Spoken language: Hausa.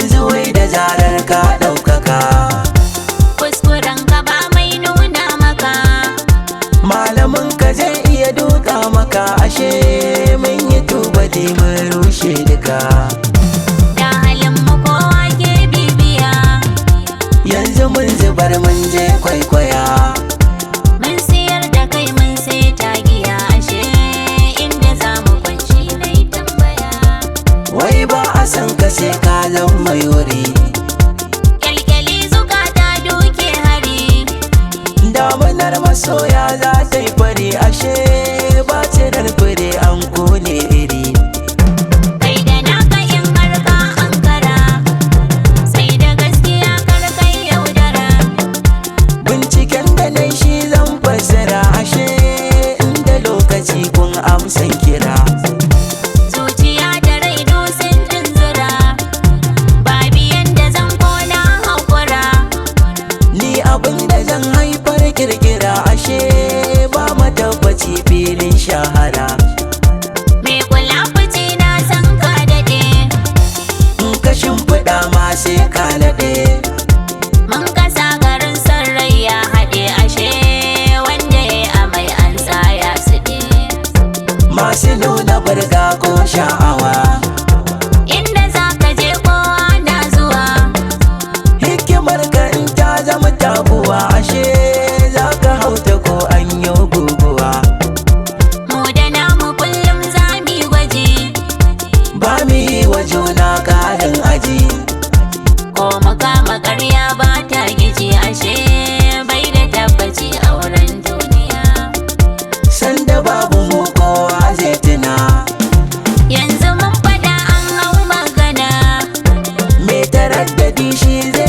yanzu wai da zarar ka ɗaukaka. kuskuren ka ba mai nuna maka. Malamin ka zai iya duka maka, ashe mun yi tubali mun rushe duka. Da halin mu kowa ke bibiya, Yanzu mun zubar mun je kwaikwaya. mun siyar da kai mun sai tagiya. Ashe inda za mu kwanci na yi tambaya. Wai ba a san ka sai ka zan mai wuri. Kyalkyali zukata duke hari, Damunar masoya za ta yi fari, ashe ba cirar fure an kone iri. kai da naka in har ka ankara, sai da gaskiya kar kai yaudara. Binciken da nai shi zan fassara, ashe inda lokaci kun amsan kira. Zuciya da rai sun tunzura, ba biyan da zan kona haƙura. Ni abin da zan haifar kirkira, ashe ba matabbaci filin shahara. Me kula fice na san ka daɗe, In ka shimfiɗa ma sai ka naɗe. mun kasa garin son rai ya haɗe. Ashe wanda ya amai an sa ya suɗe. Masu nuna burga ko sha'awa, Inda za ka je kowa na zuwa, hikimar ka in ta zama tabuwa, ashe za ka hauta ko an yi guguwa. mu da namu kullum za mu yi gwaji. Ba mu yi wa juna ƙarin aji. Ko makama ƙarya ba ta gici. Ashe bai da tabbaci a wurin duniya. Sanda babu mu kowa zai tuna. Yanzu mun faɗa an hau magana, Me taraddadi shi zai